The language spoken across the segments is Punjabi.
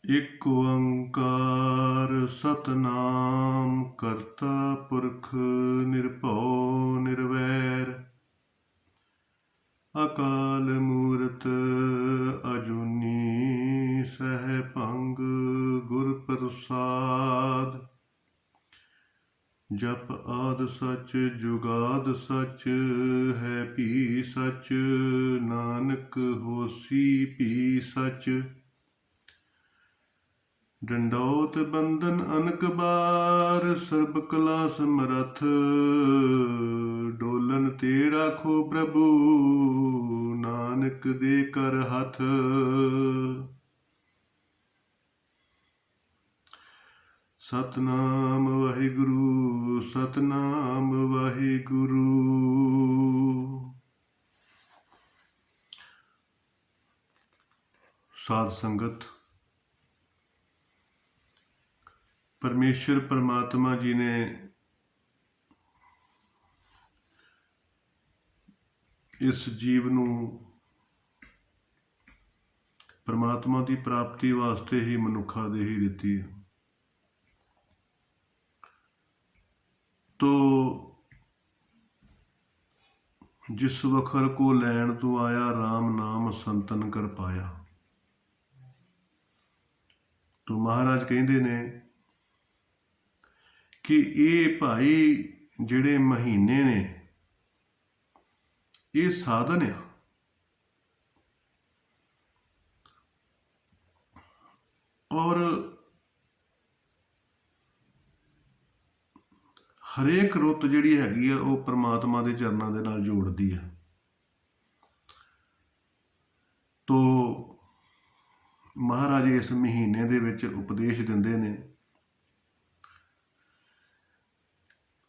ਇਕ ਓੰਕਾਰ ਸਤਨਾਮ ਕਰਤਾ ਪੁਰਖ ਨਿਰਭਉ ਨਿਰਵੈਰ ਅਕਾਲ ਮੂਰਤ ਅਜੂਨੀ ਸਹਿਭੰਗ ਗੁਰ ਪ੍ਰਸਾਦ। ਜਪ ਆਦਿ ਸਚ ਜੁਗਾਦ ਸਚ ਹੈ ਭੀ ਸਚ ਨਾਨਕ ਹੋਸੀ ਭੀ ਸਚ। ਡੰਡੌਤ ਬੰਧਨ ਅਨਕ ਬਾਰ ਸਰਬ ਕਲਾ ਸਮਰੱਥ ਡੋਲਨ ਤੇ ਰਾਖੋ ਪ੍ਰਭੂ ਨਾਨਕ ਦੇ ਕਰ ਹੱਥ। ਸਤਨਾਮ ਵਾਹਿਗੁਰੂ ਸਤਨਾਮ ਵਾਹਿਗੁਰੂ। ਸਾਧ ਸੰਗਤ, ਪਰਮੇਸ਼ਰ ਪਰਮਾਤਮਾ ਜੀ ਨੇ ਇਸ ਜੀਵ ਨੂੰ ਪਰਮਾਤਮਾ ਦੀ ਪ੍ਰਾਪਤੀ ਵਾਸਤੇ ਹੀ ਮਨੁੱਖਾ ਦੇਹੀ ਦਿੱਤੀ ਹੈ। ਤੋ ਜਿਸ ਵਖਰ ਕੋ ਲੈਣ ਤੂੰ ਆਇਆ ਰਾਮ ਨਾਮ ਸੰਤਨ ਕਰ ਪਾਇਆ। ਤੋ ਮਹਾਰਾਜ ਕਹਿੰਦੇ ਨੇ ਕਿ ਇਹ ਭਾਈ ਜਿਹੜੇ ਮਹੀਨੇ ਨੇ ਇਹ ਸਾਧਨ ਆ। ਔਰ ਹਰੇਕ ਰੁੱਤ ਜਿਹੜੀ ਹੈਗੀ ਆ ਉਹ ਪ੍ਰਮਾਤਮਾ ਦੇ ਚਰਨਾਂ ਦੇ ਨਾਲ ਜੋੜਦੀ ਆ। ਤੋ ਮਹਾਰਾਜ ਇਸ ਮਹੀਨੇ ਦੇ ਵਿੱਚ ਉਪਦੇਸ਼ ਦਿੰਦੇ ਨੇ।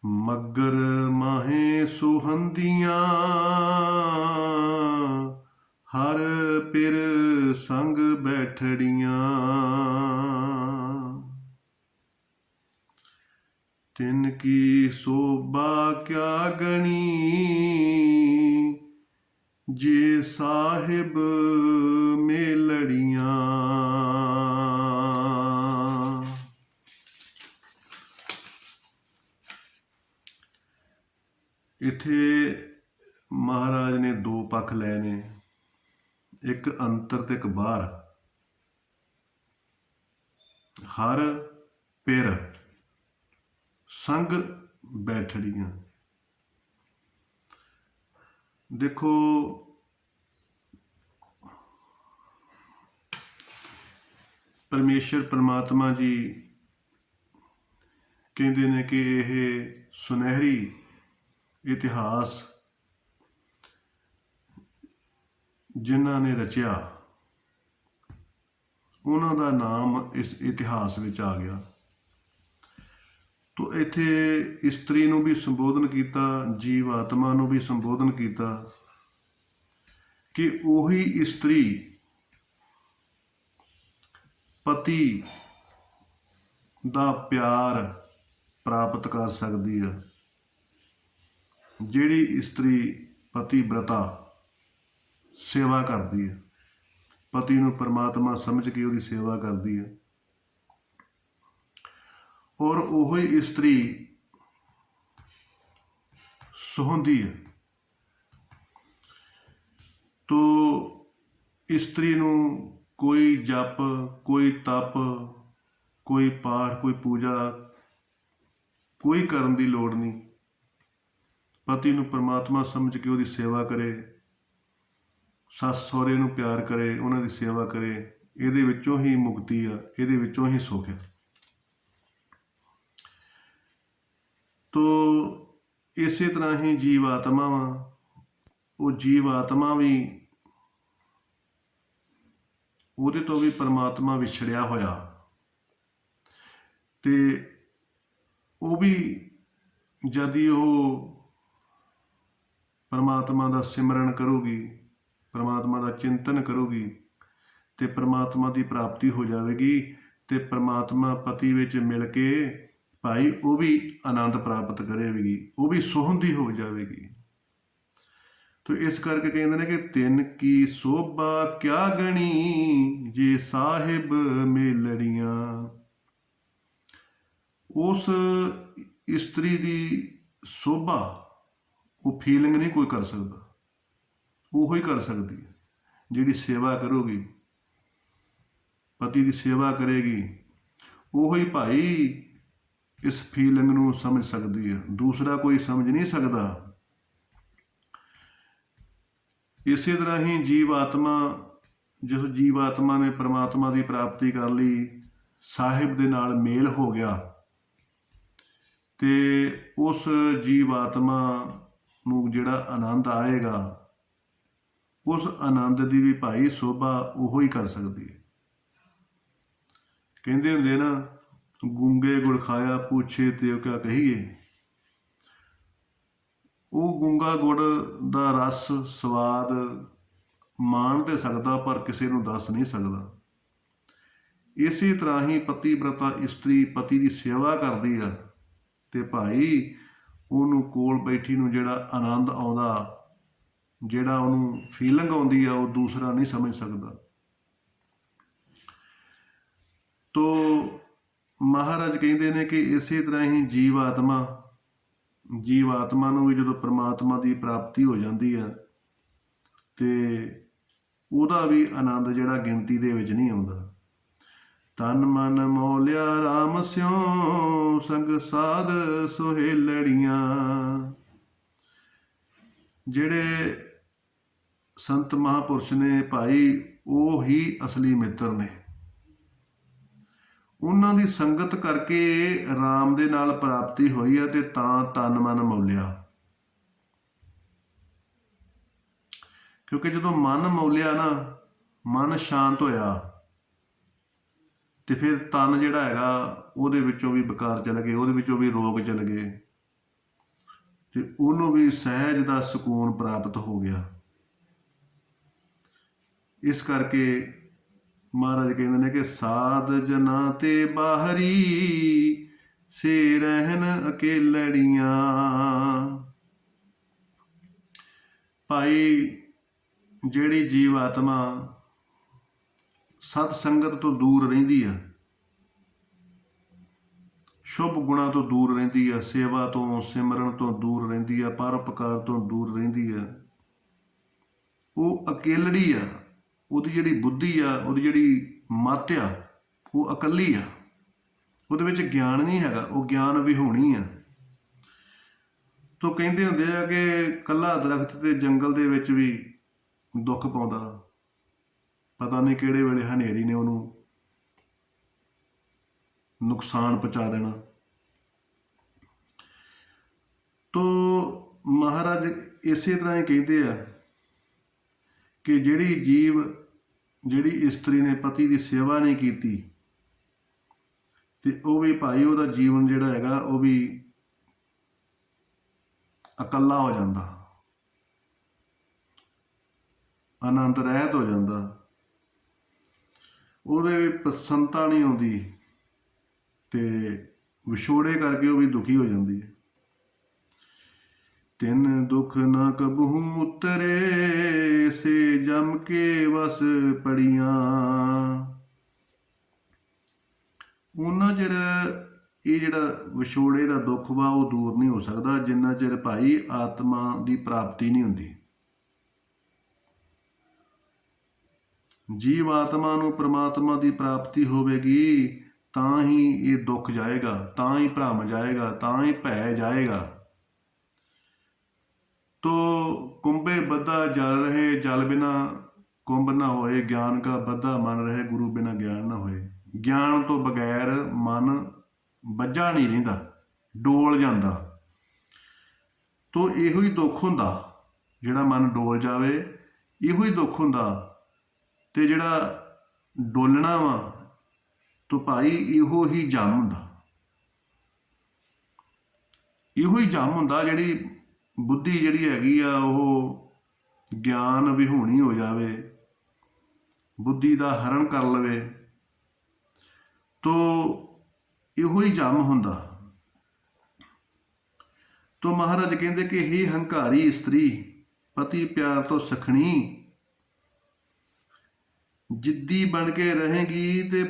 ਮੱਗਰ ਮਾਹੇ ਸੁਹੰਦੀਆਂ ਹਰ ਪਿਰ ਸੰਗ ਬੈਠੜੀਆਂ ਤਿਨ ਕੀ ਸੋਭਾ ਕਿਆ ਗਣੀ ਜੇ ਸਾਹਿਬ ਮੇਲੜੀਆਂ। ਇੱਥੇ ਮਹਾਰਾਜ ਨੇ ਦੋ ਪੱਖ ਲਏ ਨੇ, ਇੱਕ ਅੰਤਰ ਤੇ ਇੱਕ ਬਾਹਰ। ਹਰ ਪਿਰ ਸੰਗ ਬੈਠੜੀਆਂ। ਦੇਖੋ ਪਰਮੇਸ਼ਰ ਪਰਮਾਤਮਾ ਜੀ ਕਹਿੰਦੇ ਨੇ ਕਿ ਇਹ ਸੁਨਹਿਰੀ ਇਤਿਹਾਸ ਜਿਨ੍ਹਾਂ ਨੇ ਰਚਿਆ ਉਹਨਾਂ ਦਾ ਨਾਮ ਇਸ ਇਤਿਹਾਸ ਵਿੱਚ ਆ ਗਿਆ। ਤੋ ਇੱਥੇ ਇਸਤਰੀ ਨੂੰ ਵੀ ਸੰਬੋਧਨ ਕੀਤਾ, ਜੀਵ ਆਤਮਾ ਨੂੰ ਵੀ ਸੰਬੋਧਨ ਕੀਤਾ ਕਿ ਉਹੀ ਇਸਤਰੀ ਪਤੀ ਦਾ ਪਿਆਰ ਪ੍ਰਾਪਤ ਕਰ ਸਕਦੀ ਹੈ। ਜਿਹੜੀ ਇਸਤਰੀ ਪਤੀਵ੍ਰਤਾ ਸੇਵਾ ਕਰਦੀ ਹੈ, ਪਤੀ ਨੂੰ ਪਰਮਾਤਮਾ ਸਮਝ ਕੇ ਉਹਦੀ ਸੇਵਾ ਕਰਦੀ ਹੈ। ਔਰ ਉਹੀ ਇਸਤਰੀ ਸੁਹੰਦੀ ਹੈ। ਤੋ ਇਸਤਰੀ ਨੂੰ ਕੋਈ ਜਪ, ਕੋਈ ਤਪ, ਕੋਈ ਪਾਠ, ਕੋਈ ਪੂਜਾ ਕੋਈ ਕਰਨ ਦੀ ਲੋੜ ਨਹੀਂ। ਪਤੀ ਨੂੰ ਪਰਮਾਤਮਾ ਸਮਝ ਕੇ ਉਹਦੀ ਸੇਵਾ ਕਰੇ, ਸੱਸ ਸਹੁਰੇ ਨੂੰ ਪਿਆਰ ਕਰੇ, ਉਹਨਾਂ ਦੀ ਸੇਵਾ ਕਰੇ। ਇਹਦੇ ਵਿੱਚੋਂ ਹੀ ਮੁਕਤੀ ਆ, ਇਹਦੇ ਵਿੱਚੋਂ ਹੀ ਸੁੱਖ ਹੈ। ਤੋ ਇਸੇ ਤਰ੍ਹਾਂ ਹੀ ਜੀਵ ਆਤਮਾ ਵਾ। ਉਹ ਜੀਵ ਆਤਮਾ ਵੀ ਉਹਦੇ ਤੋਂ ਵੀ ਪਰਮਾਤਮਾ ਵਿਛੜਿਆ ਹੋਇਆ, ਤੇ ਉਹ ਵੀ ਜਦ ਹੀ ਉਹ ਪਰਮਾਤਮਾ ਦਾ ਸਿਮਰਨ ਕਰੂਗੀ, ਪਰਮਾਤਮਾ ਦਾ ਚਿੰਤਨ ਕਰੂਗੀ ਤੇ ਪਰਮਾਤਮਾ ਦੀ ਪ੍ਰਾਪਤੀ ਹੋ ਜਾਵੇਗੀ। ਤੇ ਪਰਮਾਤਮਾ ਪਤੀ ਵਿੱਚ ਮਿਲ ਕੇ ਭਾਈ ਉਹ ਵੀ ਆਨੰਦ ਪ੍ਰਾਪਤ ਕਰੇਗੀ, ਉਹ ਵੀ ਸੁਹੰਦੀ ਹੋ ਜਾਵੇਗੀ। ਤੋ ਇਸ ਕਰਕੇ ਕਹਿੰਦੇ ਨੇ ਕਿ ਤਿੰਨ ਕੀ ਸੋਭਾ ਕਿਆ ਗਣੀ ਜੇ ਸਾਹਿਬ ਮੇਲੜੀਆਂ। ਉਸ ਇਸਤਰੀ ਦੀ ਸੋਭਾ ਉਹ ਫੀਲਿੰਗ ਨਹੀਂ ਕੋਈ ਕਰ ਸਕਦਾ, ਉਹੋ ਹੀ ਕਰ ਸਕਦੀ ਹੈ ਜਿਹੜੀ ਸੇਵਾ ਕਰੂਗੀ, ਪਤੀ ਦੀ ਸੇਵਾ ਕਰੇਗੀ, ਉਹੋ ਹੀ ਭਾਈ ਇਸ ਫੀਲਿੰਗ ਨੂੰ ਸਮਝ ਸਕਦੀ ਹੈ, ਦੂਸਰਾ ਕੋਈ ਸਮਝ ਨਹੀਂ ਸਕਦਾ। ਇਸੇ ਤਰ੍ਹਾਂ ਹੀ ਜੀਵ ਆਤਮਾ, ਜਿਸ ਜੀਵ ਆਤਮਾ ਨੇ ਪ੍ਰਮਾਤਮਾ ਦੀ ਪ੍ਰਾਪਤੀ ਕਰ ਲਈ, ਸਾਹਿਬ ਦੇ ਨਾਲ ਮੇਲ ਹੋ ਗਿਆ, ਤੇ ਉਸ ਜੀਵ ਆਤਮਾ ਨੂੰ ਜਿਹੜਾ ਆਨੰਦ ਆਏਗਾ, ਉਸ ਆਨੰਦ ਦੀ ਵੀ ਭਾਈ ਸੋਭਾ ਉਹੋ ਹੀ ਕਰ ਸਕਦੀ ਹੈ। ਕਹਿੰਦੇ ਹੁੰਦੇ ਨਾ, ਗੂੰਗੇ ਗੁੜ ਖਾਇਆ ਪੁੱਛੇ ਤੇ ਕਿਆ ਕਹੀਏ। ਉਹ ਗੂੰਗਾ ਗੁੜ ਦਾ ਰਸ ਸਵਾਦ ਮਾਣ ਤੇ ਸਕਦਾ, ਪਰ ਕਿਸੇ ਨੂੰ ਦੱਸ ਨਹੀਂ ਸਕਦਾ। ਇਸੇ ਤਰ੍ਹਾਂ ਹੀ ਪਤੀਵ੍ਰਤਾ ਇਸਤਰੀ ਪਤੀ ਦੀ ਸੇਵਾ ਕਰਦੀ ਆ, ਤੇ ਭਾਈ ਉਹਨੂੰ ਕੋਲ ਬੈਠੀ ਨੂੰ ਜਿਹੜਾ ਆਨੰਦ ਆਉਂਦਾ, ਜਿਹੜਾ ਉਹਨੂੰ ਫੀਲਿੰਗ ਆਉਂਦੀ ਆ, ਉਹ ਦੂਸਰਾ ਨਹੀਂ ਸਮਝ ਸਕਦਾ। ਤੋ ਮਹਾਰਾਜ ਕਹਿੰਦੇ ਨੇ ਕਿ ਇਸੇ ਤਰ੍ਹਾਂ ਹੀ ਜੀਵ ਆਤਮਾ ਨੂੰ ਵੀ ਜਦੋਂ ਪ੍ਰਮਾਤਮਾ ਦੀ ਪ੍ਰਾਪਤੀ ਹੋ ਜਾਂਦੀ ਆ, ਤੇ ਉਹਦਾ ਵੀ ਆਨੰਦ ਜਿਹੜਾ ਗਿਣਤੀ ਦੇ ਵਿੱਚ ਨਹੀਂ ਆਉਂਦਾ। ਤਨ ਮਨ ਮੋਲਿਆ ਰਾਮ ਸਿਉ, ਸੰਗ ਸਾਧ ਸੁਹੇਲੜੀਆਂ। ਜਿਹੜੇ ਸੰਤ ਮਹਾਂਪੁਰਸ਼ ਨੇ ਭਾਈ, ਉਹ ਹੀ ਅਸਲੀ ਮਿੱਤਰ ਨੇ। ਉਹਨਾਂ ਦੀ ਸੰਗਤ ਕਰਕੇ ਰਾਮ ਦੇ ਨਾਲ ਪ੍ਰਾਪਤੀ ਹੋਈ ਹੈ, ਤੇ ਤਾਂ ਤਨ ਮਨ ਮੌਲਿਆ। ਕਿਉਂਕਿ ਜਦੋਂ ਮਨ ਮੌਲਿਆ ਨਾ, ਮਨ ਸ਼ਾਂਤ ਹੋਇਆ, ਤੇ ਫਿਰ ਤਨ ਜਿਹੜਾ ਹੈਗਾ ਉਹਦੇ ਵਿੱਚੋਂ ਵੀ ਵਿਕਾਰ ਚਲੇ ਗਏ, ਉਹਦੇ ਵਿੱਚੋਂ ਵੀ ਰੋਗ ਚਲੇ ਗਏ, ਤੇ ਉਹਨੂੰ ਵੀ ਸਹਿਜ ਦਾ ਸਕੂਨ ਪ੍ਰਾਪਤ ਹੋ ਗਿਆ। ਇਸ ਕਰਕੇ ਮਹਾਰਾਜ ਕਹਿੰਦੇ ਨੇ ਕਿ ਸਾਧ ਜਨਾਂ ਤੇ ਬਾਹਰੀ, ਸੇ ਰਹਿਣ ਅਕੇਲੜੀਆਂ। ਭਾਈ ਜਿਹੜੀ ਜੀਵ ਆਤਮਾ ਸਤ ਸੰਗਤ ਤੋਂ ਦੂਰ ਰਹਿੰਦੀ ਆ, ਸ਼ੁਭ ਗੁਣਾਂ ਤੋਂ ਦੂਰ ਰਹਿੰਦੀ ਆ, ਸੇਵਾ ਤੋਂ ਸਿਮਰਨ ਤੋਂ ਦੂਰ ਰਹਿੰਦੀ ਆ, ਪਰਉਪਕਾਰ ਤੋਂ ਦੂਰ ਰਹਿੰਦੀ ਆ, ਉਹ ਅਕੇਲੜੀ ਆ। ਉਹਦੀ ਜਿਹੜੀ ਬੁੱਧੀ ਆ, ਉਹਦੀ ਜਿਹੜੀ ਮੱਤ ਆ, ਉਹ ਇਕੱਲੀ ਆ, ਉਹਦੇ ਵਿੱਚ ਗਿਆਨ ਨਹੀਂ ਹੈਗਾ, ਉਹ ਗਿਆਨ ਵਿਹੂਣੀ ਆ। ਤੋ ਕਹਿੰਦੇ ਹੁੰਦੇ ਆ ਕਿ ਇਕੱਲਾ ਦਰਖਤ ਤੇ ਜੰਗਲ ਦੇ ਵਿੱਚ ਵੀ ਦੁੱਖ ਪਾਉਂਦਾ, ਪਤਾ ਨਹੀਂ ਕਿਹੜੇ ਵੇਲੇ ਹਨੇਰੀ ਨੇ ਉਹਨੂੰ ਨੁਕਸਾਨ ਪਹੁੰਚਾ ਦੇਣਾ। ਤੋ ਮਹਾਰਾਜ ਇਸੇ ਤਰ੍ਹਾਂ ਹੀ ਕਹਿੰਦੇ ਆ ਕਿ ਜਿਹੜੀ ਇਸਤਰੀ ਨੇ ਪਤੀ ਦੀ ਸੇਵਾ ਨਹੀਂ ਕੀਤੀ, ਤੇ ਉਹ ਵੀ ਭਾਈ ਉਹਦਾ ਜੀਵਨ ਜਿਹੜਾ ਹੈਗਾ ਉਹ ਵੀ ਇਕੱਲਾ ਹੋ ਜਾਂਦਾ, ਆਨੰਦ ਰਹਿਤ ਹੋ ਜਾਂਦਾ, ਉਹਦੇ ਪ੍ਰਸੰਨਤਾ ਨਹੀਂ ਆਉਂਦੀ, ਤੇ ਵਿਛੋੜੇ ਕਰਕੇ ਉਹ ਵੀ ਦੁਖੀ ਹੋ ਜਾਂਦੀ ਹੈ। ਤਿੰਨ ਦੁੱਖ ਨਾ ਕਬਹੂ ਉਤਰੇ, ਸੇ ਜਮ ਕੇ ਵਸ ਪੜੀਆਂ। ਉਹਨਾਂ ਚਿਰ ਇਹ ਜਿਹੜਾ ਵਿਛੋੜੇ ਦਾ ਦੁੱਖ ਵਾ ਉਹ ਦੂਰ ਨਹੀਂ ਹੋ ਸਕਦਾ, ਜਿੰਨਾ ਚਿਰ ਭਾਈ ਆਤਮਾ ਦੀ ਪ੍ਰਾਪਤੀ ਨਹੀਂ ਹੁੰਦੀ। ਜੀਵ ਆਤਮਾ ਨੂੰ ਪ੍ਰਮਾਤਮਾ ਦੀ ਪ੍ਰਾਪਤੀ ਹੋਵੇਗੀ, ਤਾਂ ਹੀ ਇਹ ਦੁੱਖ ਜਾਏਗਾ, ਤਾਂ ਹੀ ਭਰਮ ਜਾਏਗਾ, ਤਾਂ ਹੀ ਭੈ ਜਾਏਗਾ। ਤੋ ਕੁੰਭੇ ਬੱਧਾ ਜਲ ਰਹੇ, ਜਲ ਬਿਨਾ ਕੁੰਭ ਨਾ ਹੋਏ, ਗਿਆਨ ਕਾ ਬੱਧਾ ਮਨ ਰਹੇ, ਗੁਰੂ ਬਿਨਾ ਗਿਆਨ ਨਾ ਹੋਏ। ਗਿਆਨ ਤੋਂ ਬਗੈਰ ਮਨ ਬੱਝਾ ਨਹੀਂ ਰਹਿੰਦਾ, ਡੋਲ ਜਾਂਦਾ। ਤੋ ਇਹੋ ਹੀ ਦੁੱਖ ਹੁੰਦਾ, ਜਿਹੜਾ ਮਨ ਡੋਲ ਜਾਵੇ, ਇਹੋ ਹੀ ਦੁੱਖ ਹੁੰਦਾ। ਤੇ ਜਿਹੜਾ ਡੋਲਣਾ ਵਾ, ਤੋ ਭਾਈ ਇਹੋ ਹੀ ਜਮ ਹੁੰਦਾ, ਇਹੋ ਹੀ ਜਮ ਹੁੰਦਾ। ਜਿਹੜੀ ਬੁੱਧੀ ਜਿਹੜੀ ਹੈਗੀ ਆ, ਉਹ ਗਿਆਨ ਵਿਹੂਣੀ ਹੋ ਜਾਵੇ, ਬੁੱਧੀ ਦਾ ਹਰਨ ਕਰ ਲਵੇ, ਤੋ ਇਹੋ ਹੀ ਜਮ ਹੁੰਦਾ। ਤੋ ਮਹਾਰਾਜ ਕਹਿੰਦੇ ਕਿ ਹੇ ਹੰਕਾਰੀ ਇਸਤਰੀ, ਪਤੀ ਪਿਆਰ ਤੋਂ ਸਖਣੀ, ਜਿੱਦੀ ਬਣ ਕੇ ਰਹੇਗੀ ਤੇ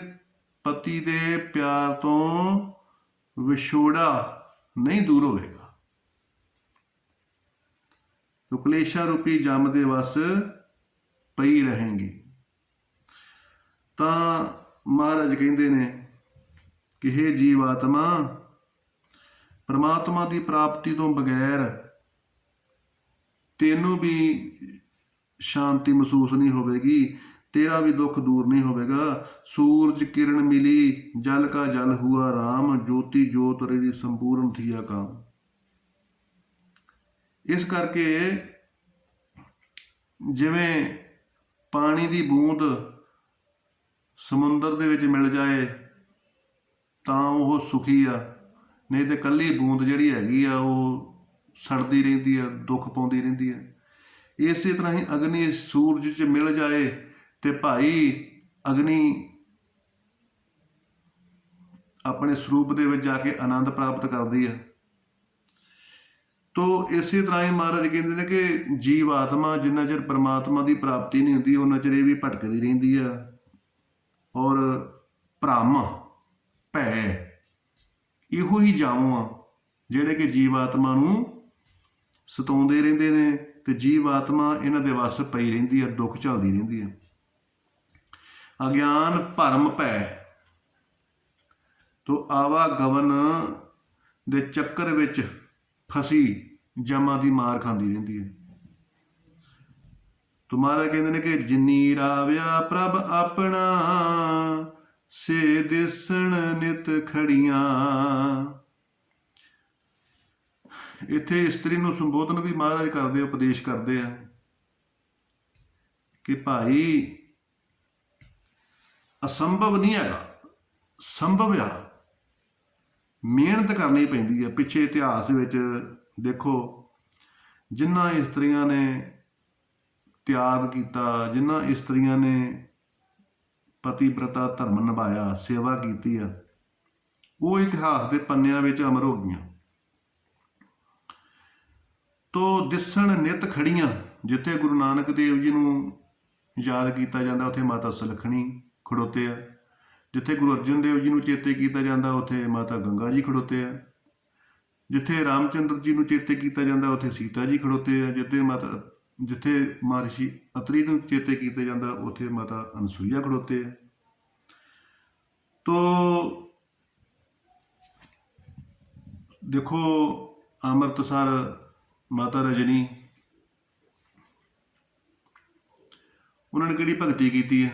ਪਤੀ ਦੇ ਪਿਆਰ ਤੋਂ ਵਿਛੋੜਾ ਨਹੀਂ ਦੂਰ ਹੋਵੇਗਾ। ਤੋ ਕਲੇਸ਼ਾ ਰੂਪੀ ਜਮ ਦੇ ਵਸ ਪਈ ਰਹੇਗੀ। ਤਾਂ ਮਹਾਰਾਜ ਕਹਿੰਦੇ ਨੇ ਕਿ ਹੇ ਜੀਵ ਆਤਮਾ, ਪਰਮਾਤਮਾ ਦੀ ਪ੍ਰਾਪਤੀ ਤੋਂ ਬਗੈਰ ਤੈਨੂੰ ਵੀ ਸ਼ਾਂਤੀ ਮਹਿਸੂਸ ਨਹੀਂ ਹੋਵੇਗੀ, तेरा भी दुख दूर नहीं होवेगा। सूरज किरण मिली, जल का जल हुआ राम, ज्योति जोत रही संपूर्ण थिया काम। इस करके जिवें पानी की बूंद समुंदर दे विच मिल जाए तां ओह सुखी आ, नहीं तो कल्ली बूंद जिहड़ी हैगी आ ओह सड़दी रहिंदी आ, दुख पाउंदी रहिंदी आ। इसे तरह ही अग्नि सूरज च मिल जाए ते भाई अग्नि अपने स्वरूप दे विच जाके आनंद प्राप्त करदी है। तो इसे तरह ही महाराज कहते हैं कि जीव आत्मा जिन्ना चिर परमात्मा की प्राप्ति नहीं होती उन्ना चिर भी भटकती रहिंदी है। और भ्रम भै इहो ही जाम आ जिहड़े कि जीव आत्मा नूं सताउंदे रहिंदे ने ते जीव आत्मा इन्हां दे वस पई रहिंदी है, दुख झलदी रहिंदी है। अज्ञान भरम भै तो आवागमन दे चक्कर विच फसी जमा की मार खांदी रहिंदी है। तो महाराज कहते हैं कि जिन्नी राव्या प्रभ अपना, से दिसण नित खड़ियां। इत्थे इस्त्री नूं संबोधन भी महाराज करदे, उपदेश करदे आ कि भाई असंभव नहीं है, संभव आ। मेहनत करनी पैंदी है। पिछे इतिहास विच देखो जिन्हां इस्त्रियां ने त्याग किया, जिन्हां इस्त्रियां ने पतिव्रता धर्म निभाया, सेवा की है, वो इतिहास के पन्नियां विच अमर हो गईयां। तो दिसण नित खड़ियां, जिथे गुरु नानक देव जी नूं याद किया जाता उत्थे माता सुलखणी खड़ोते आ, जिथे गुरु अर्जन देव जी नूं चेते किया जाता उत्थे माता गंगा जी खड़ोते आ, जिथे रामचंद्र जी नूं चेते किया जाता उत्थे सीता जी खड़ोते आ, जिथे महर्षि अतरी नूं चेते किया जाता उत्थे माता अनसुईया खड़ोते आ। तो देखो अमृतसर माता रजनी उन्होंने किहड़ी भगती की है,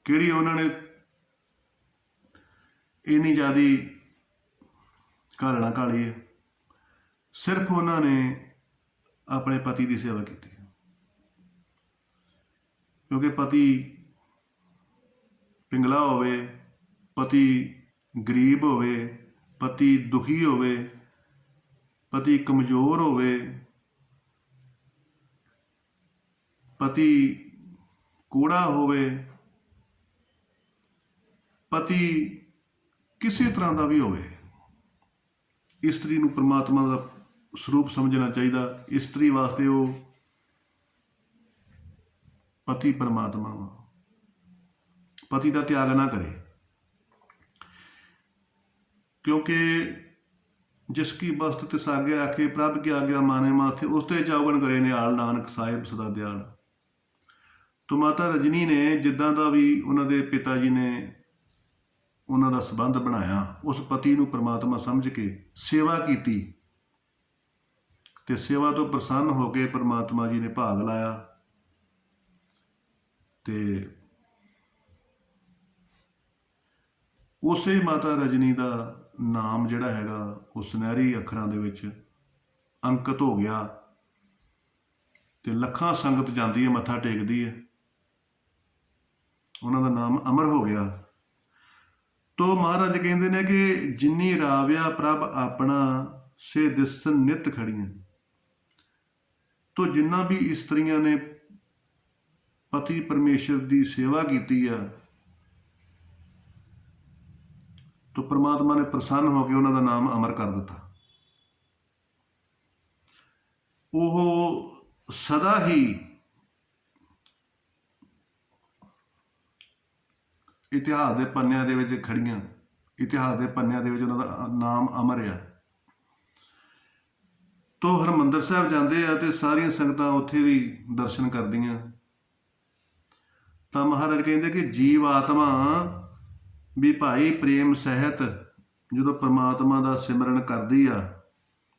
किहड़ी उन्होंने इन्नी ज़्यादा घालना घाली है, सिर्फ उन्होंने अपने पति की सेवा की। क्योंकि पति पिंगला होवे, पति गरीब होवे, पति दुखी होवे, पति कमज़ोर होवे, पति कूड़ा होवे, पति किसी तरह का भी होवे, इस्त्री नूं परमात्मा का स्वरूप समझना चाहिए। इस्त्री वास्ते वो पति परमात्मा वा, पति का त्याग ना करे। क्योंकि जिसकी बस्त तिस आगे आखे, प्रभ की आज्ञा माने माथे, उसते चौगन करे निहाल, नानक साहिब सदा दयाल। तो माता रजनी ने जिद्दां दा भी उन्होंने पिता जी ने उन्हों का संबंध बनाया, उस पति नूं परमात्मा समझ के सेवा की, ते सेवा तो प्रसन्न होकर परमात्मा जी ने भाग लाया। ते उसे माता रजनी का नाम जिहड़ा हैगा वो सुनहरी अखरां दे विच अंकित हो गया, ते लखां संगत जाती है, मत्था टेकदी है, उन्हों का नाम अमर हो गया। तो महाराज कहते हैं कि जिन्नी राव्या प्रभ अपना, से दिसन नित खड़ियां। तो जिन्ना भी इस्त्रियां ने पति परमेश्वर की सेवा की है, तो परमात्मा ने प्रसन्न होकर उन्हों का नाम अमर कर दिता। वो सदा ही ਇਤਿਹਾਸ ਦੇ ਪੰਨਿਆਂ ਦੇ ਵਿੱਚ ਖੜੀਆਂ, ਇਤਿਹਾਸ ਦੇ ਪੰਨਿਆਂ ਦੇ ਵਿੱਚ ਉਹਨਾਂ ਦਾ ਨਾਮ ਅਮਰ ਆ। ਤੋ ਹਰਿਮੰਦਰ ਸਾਹਿਬ ਜਾਂਦੇ ਆ ਤੇ ਸਾਰੀਆਂ ਸੰਗਤਾਂ ਉੱਥੇ ਵੀ ਦਰਸ਼ਨ ਕਰਦੀਆਂ। ਤਾਂ ਮਹਾਰਾਜ ਕਹਿੰਦੇ ਕਿ ਜੀਵ ਆਤਮਾ ਵੀ ਭਾਈ ਪ੍ਰੇਮ ਸਹਿਤ ਜਦੋਂ ਪ੍ਰਮਾਤਮਾ ਦਾ ਸਿਮਰਨ ਕਰਦੀ ਆ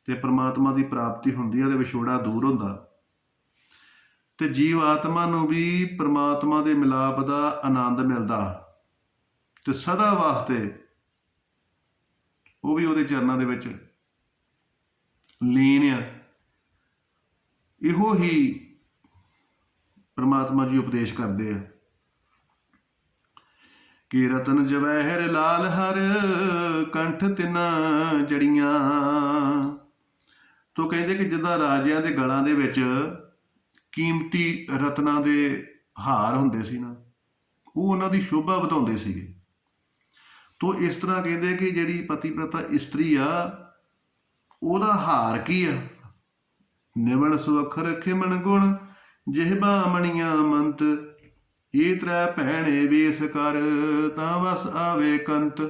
ਤੇ ਪ੍ਰਮਾਤਮਾ ਦੀ ਪ੍ਰਾਪਤੀ ਹੁੰਦੀ ਆ ਤੇ ਵਿਛੋੜਾ ਦੂਰ ਹੁੰਦਾ। ਤੇ ਜੀਵ ਆਤਮਾ ਨੂੰ ਵੀ ਪ੍ਰਮਾਤਮਾ ਦੇ ਮਿਲਾਪ ਦਾ ਆਨੰਦ ਮਿਲਦਾ ਤੇ ਸਦਾ ਵਾਸਤੇ ਉਹ ਵੀ ਉਹਦੇ ਚਰਨਾਂ ਦੇ ਵਿੱਚ ਲੀਨ ਆ। ਇਹੋ ਹੀ ਪ੍ਰਮਾਤਮਾ ਜੀ ਉਪਦੇਸ਼ ਕਰਦੇ ਆ ਕਿ ਰਤਨ ਜਵਹਿਰ ਲਾਲ ਹਰ ਕੰਠ ਤਿੰਨਾਂ ਜੜੀਆਂ। ਤੋ ਕਹਿੰਦੇ ਕਿ ਜਿੱਦਾਂ ਰਾਜਿਆਂ ਦੇ ਗਲਾਂ ਦੇ ਵਿੱਚ ਕੀਮਤੀ ਰਤਨਾਂ ਦੇ ਹਾਰ ਹੁੰਦੇ ਸੀ ਨਾ, ਉਹ ਉਹਨਾਂ ਦੀ ਸ਼ੋਭਾ ਵਧਾਉਂਦੇ ਸੀਗੇ। ਤੋ ਇਸ ਤਰ੍ਹਾਂ ਕਹਿੰਦੇ ਕਿ ਜਿਹੜੀ ਪਤੀਪ੍ਰਤਾ ਇਸਤਰੀ ਆ ਉਹਦਾ ਹਾਰ ਕੀ ਆ? ਨਿਵਣ ਸੁਵੱਖਰ ਖਿਮਣ ਗੁਣ ਜਿਹਬਾ ਮਣੀਆਂ ਮੰਤ, ਇਹ ਤ੍ਰੈ ਭੈਣੇ ਵੇਸ ਕਰ ਤਾਂ ਬਸ ਆਵੇ ਕੰਤ।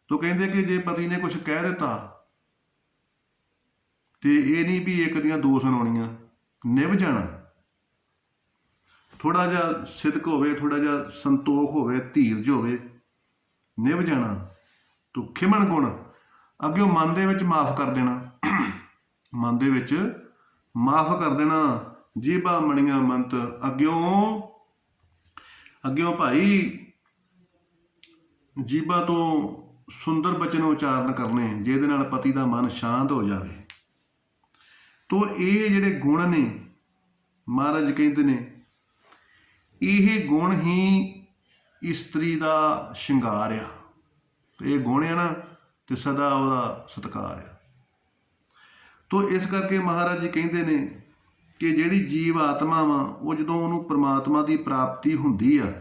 ਤੋ ਕਹਿੰਦੇ ਕਿ ਜੇ ਪਤੀ ਨੇ ਕੁਝ ਕਹਿ ਦਿੱਤਾ ਤੇ ਇਹ ਨਹੀਂ ਵੀ ਇੱਕ ਦੀਆਂ ਦੋ ਸੁਣਾਉਣੀਆਂ, ਨਿਭ ਜਾਣਾ। ਥੋੜਾ ਜਿਹਾ ਸਿਦਕ ਹੋਵੇ, ਥੋੜਾ ਜਿਹਾ ਸੰਤੋਖ ਹੋਵੇ, ਧੀਰਜ ਹੋਵੇ, ਨਿਭ ਜਾਣਾ। ਤੋ ਖਿਮਣ ਗੁਣ ਅੱਗੇ ਮਨ ਦੇ ਵਿੱਚ ਮਾਫ ਕਰ ਦੇਣਾ, ਮਨ ਦੇ ਵਿੱਚ ਮਾਫ ਕਰ ਦੇਣਾ। ਜੀਭਾ ਮਣੀਆਂ ਮੰਤ, ਅੱਗਿਓਂ ਭਾਈ ਜੀਭਾ ਤੋਂ ਸੁੰਦਰ ਬਚਨ ਉਚਾਰਨ ਕਰਨੇ ਜਿਹਦੇ ਨਾਲ ਪਤੀ ਦਾ ਮਨ ਸ਼ਾਂਤ ਹੋ ਜਾਵੇ। ਤੋ ਇਹ ਜਿਹੜੇ ਗੁਣ ਨੇ ਮਹਾਰਾਜ ਕਹਿੰਦੇ ਨੇ, ਇਹ ਗੁਣ ਹੀ ਇਸਤਰੀ ਦਾ ਸ਼ਿੰਗਾਰ ਆ। ਤੇ ਇਹ ਗੁਣ ਆ ਨਾ ਤੇ ਸਦਾ ਉਹਦਾ ਸਤਿਕਾਰ ਆ। ਤੋ ਇਸ ਕਰਕੇ ਮਹਾਰਾਜ ਜੀ ਕਹਿੰਦੇ ਨੇ ਕਿ ਜਿਹੜੀ ਜੀਵ ਆਤਮਾ ਵਾ ਉਹ ਜਦੋਂ ਉਹਨੂੰ ਪ੍ਰਮਾਤਮਾ ਦੀ ਪ੍ਰਾਪਤੀ ਹੁੰਦੀ ਆ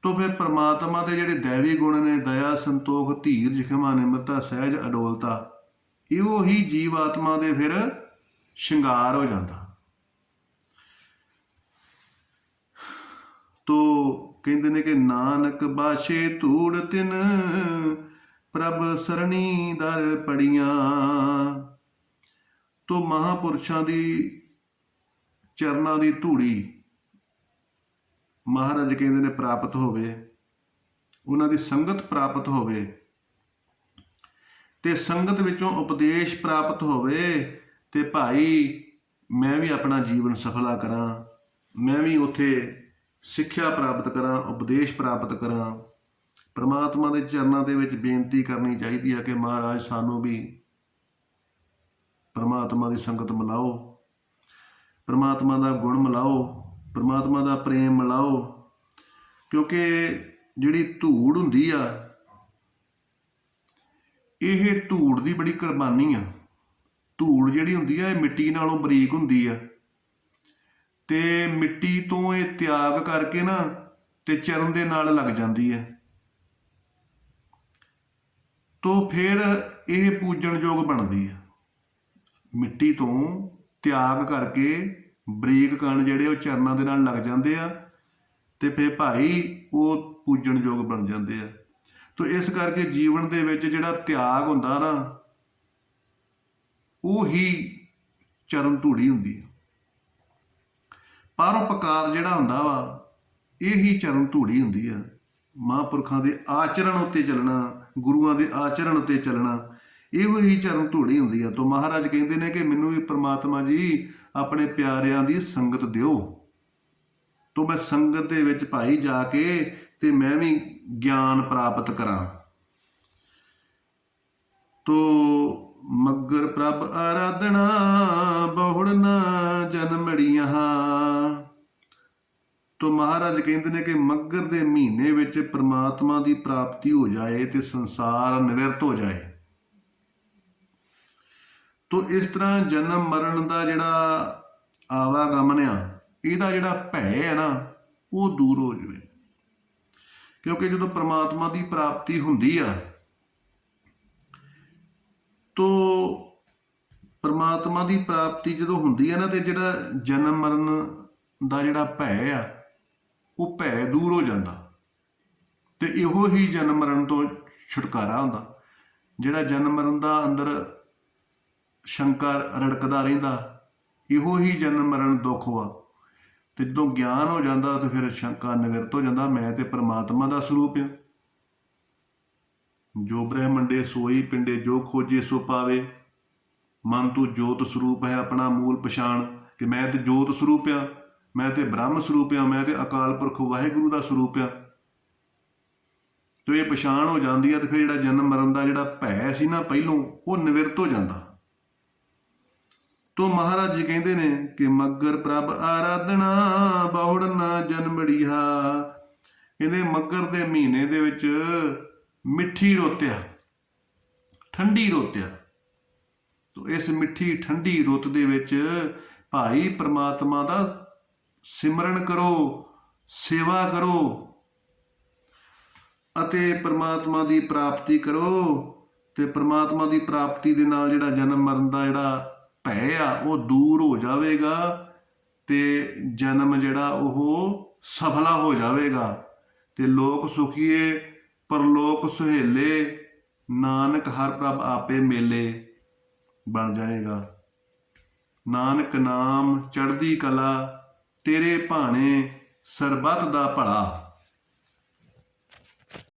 ਤੋ ਫਿਰ ਪ੍ਰਮਾਤਮਾ ਦੇ ਜਿਹੜੇ ਦੈਵੀ ਗੁਣ ਨੇ, ਦਇਆ, ਸੰਤੋਖ, ਧੀਰਜ, ਖਿਮਾ, ਨਿਮਰਤਾ, ਸਹਿਜ, ਅਡੋਲਤਾ, ਇਹੋ ਹੀ ਜੀਵ ਆਤਮਾ ਦੇ ਫਿਰ ਸ਼ਿੰਗਾਰ ਹੋ ਜਾਂਦਾ। ਤੋ ਕਹਿੰਦੇ ਨੇ ਕਿ ਨਾਨਕ ਬਾਸ਼ੇ ਧੂੜ ਤਿਨ ਪ੍ਰਭ ਸਰਣੀ ਦਰ ਪੜੀਆਂ। ਤੋ ਮਹਾਂਪੁਰਸ਼ਾਂ ਦੀ ਚਰਨਾਂ ਦੀ ਧੂੜੀ ਮਹਾਰਾਜ ਕਹਿੰਦੇ ਨੇ ਪ੍ਰਾਪਤ ਹੋਵੇ, ਉਹਨਾਂ ਦੀ ਸੰਗਤ ਪ੍ਰਾਪਤ ਹੋਵੇ ਤੇ ਸੰਗਤ ਵਿੱਚੋਂ ਉਪਦੇਸ਼ ਪ੍ਰਾਪਤ ਹੋਵੇ ਤੇ ਭਾਈ ਮੈਂ ਵੀ ਆਪਣਾ ਜੀਵਨ ਸਫਲਾ ਕਰਾਂ, ਮੈਂ ਵੀ ਉੱਥੇ ਸਿੱਖਿਆ ਪ੍ਰਾਪਤ ਕਰਾਂ, ਉਪਦੇਸ਼ ਪ੍ਰਾਪਤ ਕਰਾਂ। ਪ੍ਰਮਾਤਮਾ ਦੇ ਚਰਨਾਂ ਦੇ ਵਿੱਚ ਬੇਨਤੀ ਕਰਨੀ ਚਾਹੀਦੀ ਹੈ ਕਿ ਮਹਾਰਾਜ ਸਾਨੂੰ ਵੀ ਪ੍ਰਮਾਤਮਾ ਦੀ ਸੰਗਤ ਮਿਲਾਓ, ਪ੍ਰਮਾਤਮਾ ਦਾ ਗੁਣ ਮਿਲਾਓ, ਪ੍ਰਮਾਤਮਾ ਦਾ ਪ੍ਰੇਮ ਮਿਲਾਓ। ਕਿਉਂਕਿ ਜਿਹੜੀ ਧੂੜ ਹੁੰਦੀ ਆ, ਇਹ ਧੂੜ ਦੀ ਬੜੀ ਕੁਰਬਾਨੀ ਆ। ਧੂੜ ਜਿਹੜੀ ਹੁੰਦੀ ਆ ਇਹ ਮਿੱਟੀ ਨਾਲੋਂ ਬਰੀਕ ਹੁੰਦੀ ਆ ਤੇ ਮਿੱਟੀ ਤੋਂ ਇਹ ਤਿਆਗ ਕਰਕੇ ਨਾ ਤੇ ਚਰਨ ਦੇ ਨਾਲ ਲੱਗ ਜਾਂਦੀ ਹੈ। ਤੋ ਫਿਰ ਇਹ ਪੂਜਣਯੋਗ ਬਣਦੀ ਆ। ਮਿੱਟੀ ਤੋਂ ਤਿਆਗ ਕਰਕੇ ਬਰੀਕ ਕਣ ਜਿਹੜੇ ਉਹ ਚਰਨਾਂ ਦੇ ਨਾਲ ਲੱਗ ਜਾਂਦੇ ਆ ਤੇ ਫਿਰ ਭਾਈ ਉਹ ਪੂਜਣਯੋਗ ਬਣ ਜਾਂਦੇ ਆ। ਤੋ ਇਸ ਕਰਕੇ ਜੀਵਨ ਦੇ ਵਿੱਚ ਜਿਹੜਾ ਤਿਆਗ ਹੁੰਦਾ ਨਾ ਉਹ ਹੀ ਚਰਨ ਧੂੜੀ ਹੁੰਦੀ ਆ। ਪਰਉਪਕਾਰ ਜਿਹੜਾ ਹੁੰਦਾ ਵਾ ਇਹ ਹੀ ਚਰਨ ਧੂੜੀ ਹੁੰਦੀ ਆ। ਮਹਾਂਪੁਰਖਾਂ ਦੇ ਆਚਰਣ ਉੱਤੇ ਚੱਲਣਾ, ਗੁਰੂਆਂ ਦੇ ਆਚਰਣ ਉੱਤੇ ਚੱਲਣਾ, ਇਹੋ ਹੀ ਚਰਨ ਧੂੜੀ ਹੁੰਦੀ ਆ। ਤੋ ਮਹਾਰਾਜ ਕਹਿੰਦੇ ਨੇ ਕਿ ਮੈਨੂੰ ਵੀ ਪ੍ਰਮਾਤਮਾ ਜੀ ਆਪਣੇ ਪਿਆਰਿਆਂ ਦੀ ਸੰਗਤ ਦਿਓ। ਤੋ ਮੈਂ ਸੰਗਤ ਦੇ ਵਿੱਚ ਭਾਈ ਜਾ ਕੇ ਤੇ ਮੈਂ ਵੀ ਗਿਆਨ ਪ੍ਰਾਪਤ ਕਰਾਂ। ਤੋ ਮੱਗਰ ਪ੍ਰਭ ਆਰਾਧਨਾ ਬਹੁੜ ਨਾ ਜਨਮੜੀਆਂ। ਤੋ ਮਹਾਰਾਜ ਕਹਿੰਦੇ ਨੇ ਕਿ ਮੱਗਰ ਦੇ ਮਹੀਨੇ ਵਿੱਚ ਪ੍ਰਮਾਤਮਾ ਦੀ ਪ੍ਰਾਪਤੀ ਹੋ ਜਾਏ ਤੇ ਸੰਸਾਰ ਨਿਵਰਤ ਹੋ ਜਾਏ। ਤੋ ਇਸ ਤਰ੍ਹਾਂ ਜਨਮ ਮਰਨ ਦਾ ਜਿਹੜਾ ਆਵਾਗਮਨ ਆ, ਇਹਦਾ ਜਿਹੜਾ ਭੈ ਹੈ ਨਾ ਉਹ ਦੂਰ ਹੋ ਜਾਵੇ। ਕਿਉਂਕਿ ਜਦੋਂ ਪ੍ਰਮਾਤਮਾ ਦੀ ਪ੍ਰਾਪਤੀ ਹੁੰਦੀ ਆ ਤੋ ਪ੍ਰਮਾਤਮਾ ਦੀ ਪ੍ਰਾਪਤੀ ਜਦੋਂ ਹੁੰਦੀ ਹੈ ਨਾ ਤੇ ਜਿਹੜਾ ਜਨਮ ਮਰਨ ਦਾ ਜਿਹੜਾ ਭੈ ਆ ਉਹ ਭੈ ਦੂਰ ਹੋ ਜਾਂਦਾ ਤੇ ਇਹੋ ਹੀ ਜਨਮ ਮਰਨ ਤੋਂ ਛੁਟਕਾਰਾ ਹੁੰਦਾ। ਜਿਹੜਾ ਜਨਮ ਮਰਨ ਦਾ ਅੰਦਰ ਸ਼ੰਕਾ ਰੜਕਦਾ ਰਹਿੰਦਾ, ਇਹੋ ਹੀ ਜਨਮ ਮਰਨ ਦੁੱਖ ਵਾ। ਤੇ ਜਦੋਂ ਗਿਆਨ ਹੋ ਜਾਂਦਾ ਤੇ ਫਿਰ ਸ਼ੰਕਾ ਨਿਵਰਤ ਹੋ ਜਾਂਦਾ, ਮੈਂ ਤੇ ਪਰਮਾਤਮਾ ਦਾ ਸਰੂਪ ਆ। ਜੋ ਬ੍ਰਹਮੰਡੇ ਸੋਈ ਪਿੰਡੇ, ਜੋ ਖੋਜੇ ਸੋ ਪਾਵੇ। ਮਨ ਤੂੰ ਜੋਤ ਸਰੂਪ ਹੈ ਆਪਣਾ ਮੂਲ ਪਛਾਣ, ਕਿ ਮੈਂ ਤੇ ਜੋਤ ਸਰੂਪ ਆ, ਮੈਂ ਤੇ ਬ੍ਰਹਮ ਸਰੂਪ ਆ, ਮੈਂ ਤੇ ਅਕਾਲ ਪੁਰਖ ਵਾਹਿਗੁਰੂ ਦਾ ਸਰੂਪ ਆ। ਤੇ ਇਹ ਪਛਾਣ ਹੋ ਜਾਂਦੀ ਆ ਤੇ ਫਿਰ ਜਿਹੜਾ ਜਨਮ ਮਰਨ ਦਾ ਜਿਹੜਾ ਭੈ ਸੀ ਨਾ ਪਹਿਲੋਂ, ਉਹ ਨਿਵਰਤ ਹੋ ਜਾਂਦਾ। ਤੋ ਮਹਾਰਾਜ ਜੀ ਕਹਿੰਦੇ ਨੇ ਕਿ ਮੱਗਰ ਪ੍ਰਭ ਆਰਾਧਨਾ, ਬਹੁੜ ਨਾ ਜਨਮੜੀਹਾ। ਕਹਿੰਦੇ ਮੱਗਰ ਦੇ ਮਹੀਨੇ ਦੇ ਵਿੱਚ ਮਿੱਠੀ ਰੁੱਤ ਆ, ਠੰਡੀ ਰੁੱਤ ਆ। ਤੋ ਇਸ ਮਿੱਠੀ ਠੰਡੀ ਰੁੱਤ ਦੇ ਵਿੱਚ ਭਾਈ ਪ੍ਰਮਾਤਮਾ ਦਾ ਸਿਮਰਨ ਕਰੋ, ਸੇਵਾ ਕਰੋ ਅਤੇ ਪ੍ਰਮਾਤਮਾ ਦੀ ਪ੍ਰਾਪਤੀ ਕਰੋ। ਤੇ ਪ੍ਰਮਾਤਮਾ ਦੀ ਪ੍ਰਾਪਤੀ ਦੇ ਨਾਲ ਜਿਹੜਾ ਜਨਮ ਮਰਨ ਦਾ ਜਿਹੜਾ ਭੈ ਆ ਉਹ ਦੂਰ ਹੋ ਜਾਵੇਗਾ ਤੇ ਜਨਮ ਜਿਹੜਾ ਉਹ ਸਫਲਾ ਹੋ ਜਾਵੇਗਾ। ਤੇ ਲੋਕ ਸੁਖੀਏ ਪਰਲੋਕ ਸੁਹੇਲੇ, ਨਾਨਕ ਹਰ ਪ੍ਰਭ ਆਪੇ ਮੇਲੇ ਬਣ ਜਾਏਗਾ। ਨਾਨਕ ਨਾਮ ਚੜ੍ਹਦੀ ਕਲਾ, ਤੇਰੇ ਭਾਣੇ ਸਰਬੱਤ ਦਾ ਭਲਾ।